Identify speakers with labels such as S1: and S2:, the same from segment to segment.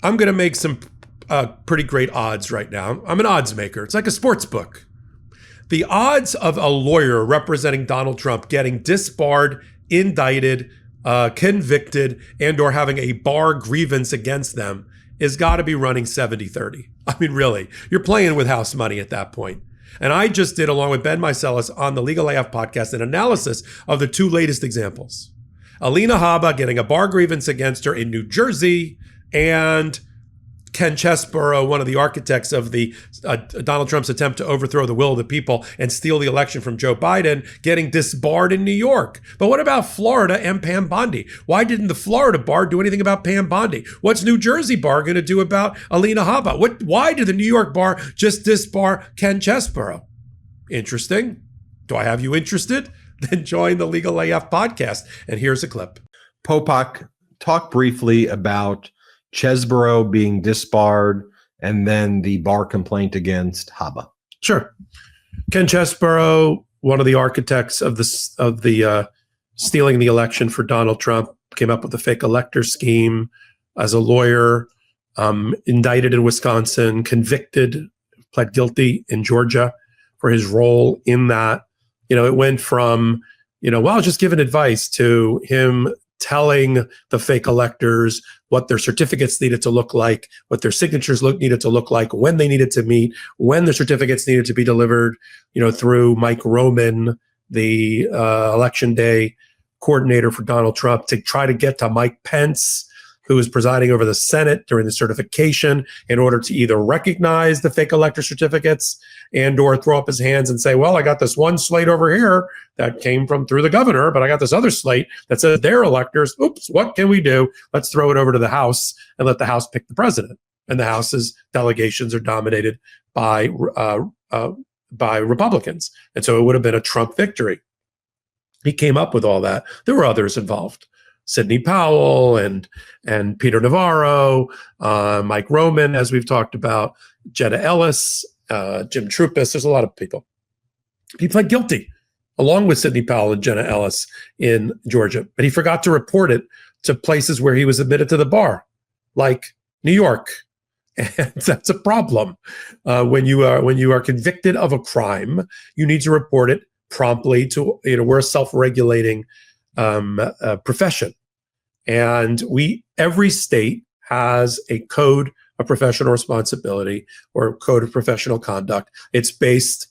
S1: I'm going to make some pretty great odds right now. I'm an odds maker. It's like a sports book. The odds of a lawyer representing Donald Trump getting disbarred, indicted, convicted, and or having a bar grievance against them is got to be running 70-30. I mean, really, you're playing with house money at that point. And I just did, along with Ben Meiselas on the Legal AF podcast, an analysis of the two latest examples. Alina Habba getting a bar grievance against her in New Jersey, and Ken Chesebro, one of the architects of the Donald Trump's attempt to overthrow the will of the people and steal the election from Joe Biden, getting disbarred in New York. But what about Florida and Pam Bondi? Why didn't the Florida bar do anything about Pam Bondi? What's New Jersey bar going to do about Alina Habba? Why did the New York bar just disbar Ken Chesebro? Interesting. Do I have you interested? Then join the Legal AF podcast. And here's a clip.
S2: Popok, talk briefly about Chesebro being disbarred and then the bar complaint against Habba.
S1: Sure. Ken Chesebro, one of the architects of the stealing the election for Donald Trump, came up with the fake elector scheme as a lawyer, indicted in Wisconsin, convicted, pled guilty in Georgia for his role in that. It went from, just giving advice to him telling the fake electors what their certificates needed to look like, what their signatures needed to look like, when they needed to meet, when the certificates needed to be delivered, through Mike Roman, the election day coordinator for Donald Trump, to try to get to Mike Pence, who was presiding over the Senate during the certification, in order to either recognize the fake elector certificates and or throw up his hands and say, well, I got this one slate over here that came through the governor, but I got this other slate that says they're electors. Oops, what can we do? Let's throw it over to the House and let the House pick the president. And the House's delegations are dominated by Republicans. And so it would have been a Trump victory. He came up with all that. There were others involved. Sidney Powell and Peter Navarro, Mike Roman, as we've talked about, Jenna Ellis, Jim Trupis. There's a lot of people. He pled guilty, along with Sidney Powell and Jenna Ellis in Georgia, but he forgot to report it to places where he was admitted to the bar, like New York. And that's a problem. When you are convicted of a crime, you need to report it promptly to, we're a self-regulating profession. And every state has a code of professional responsibility or code of professional conduct. It's based,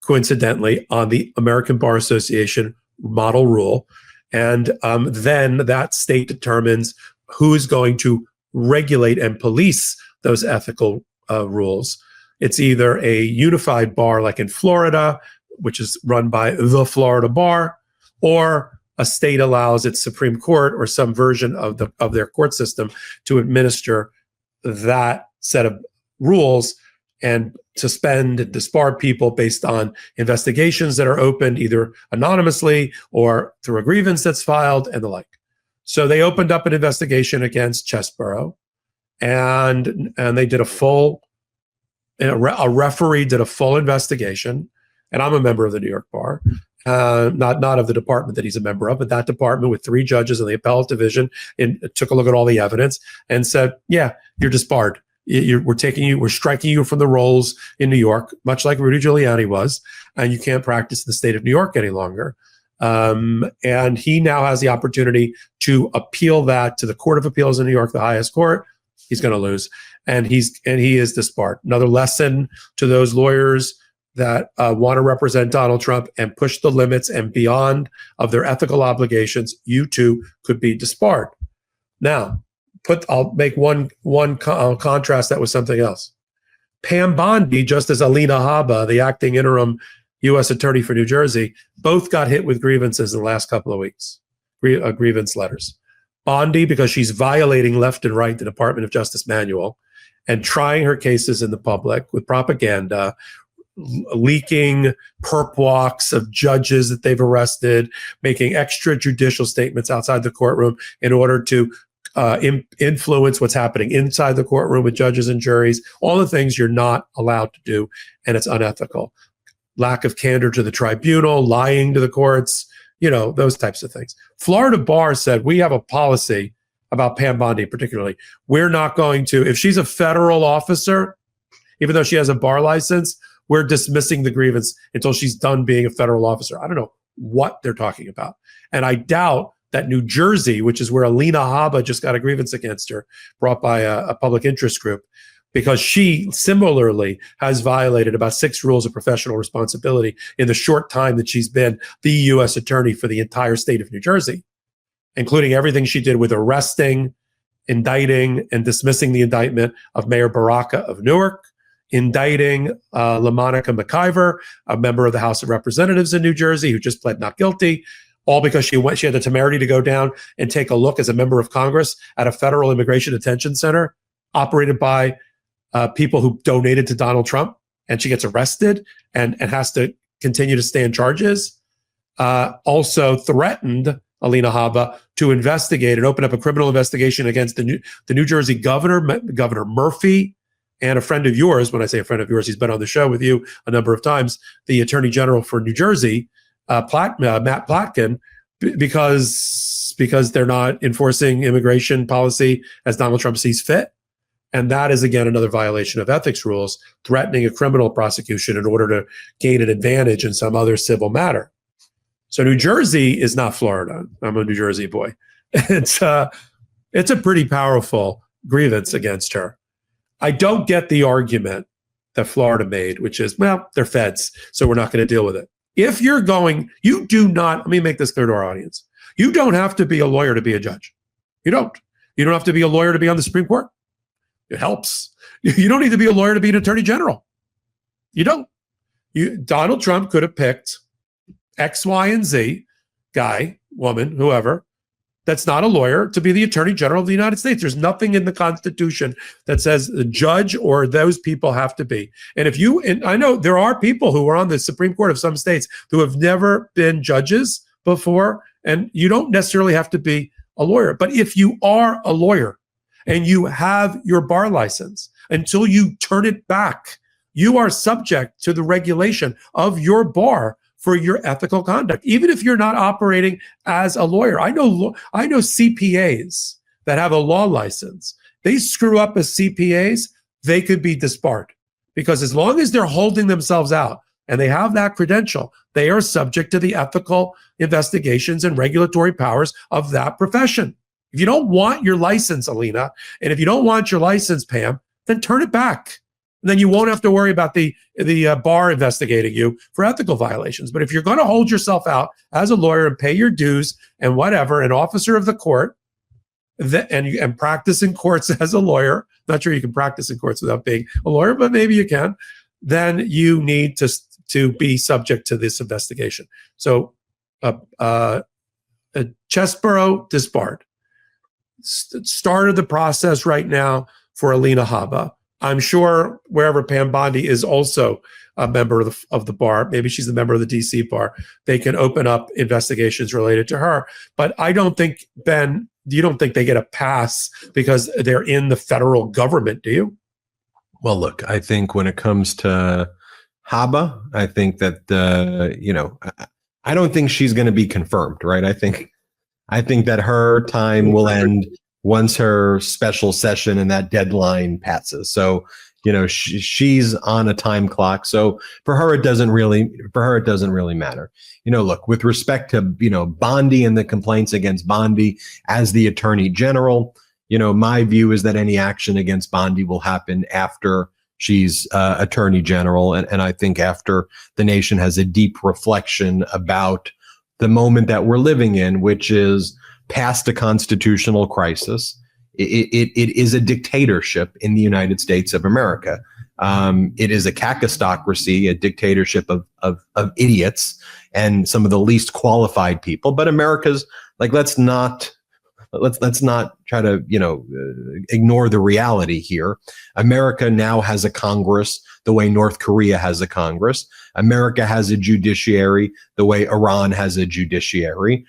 S1: coincidentally, on the American Bar Association model rule. And then that state determines who's going to regulate and police those ethical rules. It's either a unified bar like in Florida, which is run by the Florida Bar, or a state allows its Supreme Court or some version of their court system to administer that set of rules and suspend and disbar people based on investigations that are opened either anonymously or through a grievance that's filed and the like. So they opened up an investigation against Chesebro, and they did a referee did a full investigation, and I'm a member of the New York Bar. Not of the department that he's a member of, but that department with 3 judges in the appellate division took a look at all the evidence and said, yeah, you're disbarred. We're striking you from the rolls in New York, much like Rudy Giuliani was, and you can't practice in the state of New York any longer. And he now has the opportunity to appeal that to the Court of Appeals in New York, the highest court. He's going to lose, and he is disbarred. Another lesson to those lawyers that want to represent Donald Trump and push the limits and beyond of their ethical obligations, you too could be disbarred. Now, I'll make one contrast that with something else. Pam Bondi, just as Alina Habba, the acting interim U.S. attorney for New Jersey, both got hit with grievances in the last couple of weeks, grievance letters. Bondi, because she's violating left and right the Department of Justice manual and trying her cases in the public with propaganda, leaking perp walks of judges that they've arrested, making extrajudicial statements outside the courtroom in order to influence what's happening inside the courtroom with judges and juries, all the things you're not allowed to do, and it's unethical. Lack of candor to the tribunal, lying to the courts, those types of things. Florida Bar said, we have a policy about Pam Bondi particularly. We're not going to, if she's a federal officer, even though she has a bar license, we're dismissing the grievance until she's done being a federal officer. I don't know what they're talking about. And I doubt that New Jersey, which is where Alina Habba just got a grievance against her, brought by a public interest group, because she similarly has violated about 6 rules of professional responsibility in the short time that she's been the U.S. attorney for the entire state of New Jersey, including everything she did with arresting, indicting, and dismissing the indictment of Mayor Baraka of Newark, indicting LaMonica McIver, a member of the House of Representatives in New Jersey who just pled not guilty, all because she had the temerity to go down and take a look as a member of Congress at a federal immigration detention center operated by people who donated to Donald Trump, and she gets arrested and has to continue to stand charges. Also threatened Alina Habba to investigate and open up a criminal investigation against the New Jersey governor, Governor Murphy, and a friend of yours. When I say a friend of yours, he's been on the show with you a number of times, the Attorney General for New Jersey, Matt Plotkin, because they're not enforcing immigration policy as Donald Trump sees fit. And that is, again, another violation of ethics rules, threatening a criminal prosecution in order to gain an advantage in some other civil matter. So New Jersey is not Florida. I'm a New Jersey boy. It's a pretty powerful grievance against her. I don't get the argument that Florida made, which is, well, they're feds, so we're not going to deal with it. If you're going, you do not, let me make this clear to our audience. You don't have to be a lawyer to be a judge. You don't. You don't have to be a lawyer to be on the Supreme Court. It helps. You don't need to be a lawyer to be an attorney general. You don't. Donald Trump could have picked X, Y, and Z, guy, woman, whoever, that's not a lawyer to be the attorney general of the United States. There's nothing in the Constitution that says the judge or those people have to be. And I know there are people who are on the Supreme Court of some states who have never been judges before, and you don't necessarily have to be a lawyer. But if you are a lawyer and you have your bar license, until you turn it back, you are subject to the regulation of your bar for your ethical conduct, even if you're not operating as a lawyer. I know CPAs that have a law license. They screw up as CPAs, they could be disbarred, because as long as they're holding themselves out and they have that credential, they are subject to the ethical investigations and regulatory powers of that profession. If you don't want your license, Alina, and if you don't want your license, Pam, then turn it back. And then you won't have to worry about the bar investigating you for ethical violations. But if you're going to hold yourself out as a lawyer and pay your dues and whatever, an officer of the court, and practice in courts as a lawyer, not sure you can practice in courts without being a lawyer, but maybe you can, then you need to be subject to this investigation. So Chesebro disbarred. Started the process right now for Alina Habba. I'm sure wherever Pam Bondi is also a member of the bar, maybe she's a member of the DC bar, they can open up investigations related to her. But I don't think, Ben, you don't think they get a pass because they're in the federal government, do you?
S2: Well, look, I think when it comes to Habba, I think that, I don't think she's going to be confirmed, right? I think that her time will end once her special session and that deadline passes. So, she's on a time clock. So for her, it doesn't really matter. Look, with respect to, Bondi and the complaints against Bondi as the attorney general, my view is that any action against Bondi will happen after she's attorney general. And I think after the nation has a deep reflection about the moment that we're living in, which is past a constitutional crisis. It is a dictatorship in the United States of America. It is a kakistocracy, a dictatorship of idiots and some of the least qualified people. But America's like, let's not try to ignore the reality here. America now has a Congress the way North Korea has a Congress. America has a judiciary the way Iran has a judiciary.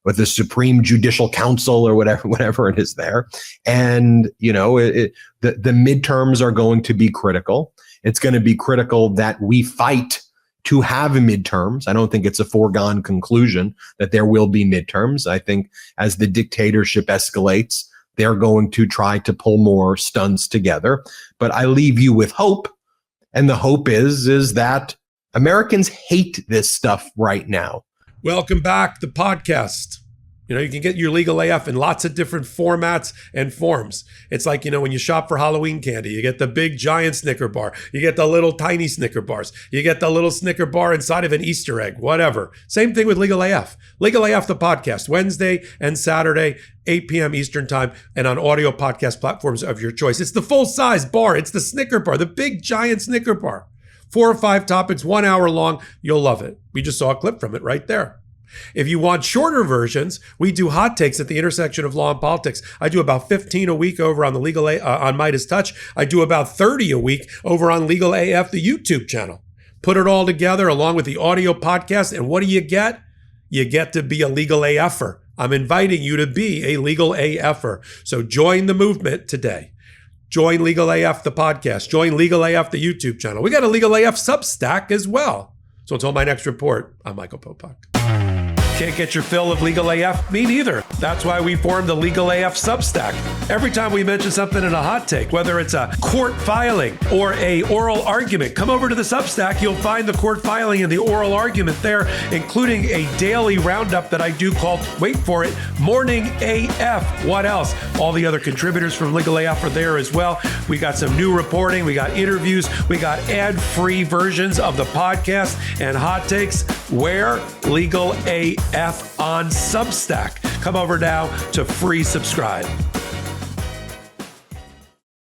S2: With the Supreme Judicial Council or whatever it is there. And, the midterms are going to be critical. It's going to be critical that we fight to have midterms. I don't think it's a foregone conclusion that there will be midterms. I think as the dictatorship escalates, they're going to try to pull more stunts together. But I leave you with hope. And the hope is that Americans hate this stuff right now.
S1: Welcome back to the podcast. You can get your Legal AF in lots of different formats and forms. It's like, when you shop for Halloween candy, you get the big giant Snicker bar. You get the little tiny Snicker bars. You get the little Snicker bar inside of an Easter egg, whatever. Same thing with Legal AF. Legal AF, the podcast, Wednesday and Saturday, 8 p.m. Eastern time, and on audio podcast platforms of your choice. It's the full-size bar. It's the Snicker bar, the big giant Snicker bar. 4 or 5 topics, 1 hour long. You'll love it. We just saw a clip from it right there. If you want shorter versions, we do hot takes at the intersection of law and politics. I do about 15 a week over on the on Midas Touch. I do about 30 a week over on Legal AF, the YouTube channel. Put it all together along with the audio podcast, and what do you get? You get to be a Legal AFer. I'm inviting you to be a Legal AFer. So join the movement today. Join Legal AF, the podcast. Join Legal AF, the YouTube channel. We got a Legal AF Substack as well. So until my next report, I'm Michael Popak. Can't get your fill of Legal AF? Me neither. That's why we formed the Legal AF Substack. Every time we mention something in a hot take, whether it's a court filing or a oral argument, come over to the Substack. You'll find the court filing and the oral argument there, including a daily roundup that I do called, wait for it, Morning AF. What else? All the other contributors from Legal AF are there as well. We got some new reporting. We got interviews. We got ad-free versions of the podcast and hot takes. Where? Legal AF on Substack. Come over now to free subscribe.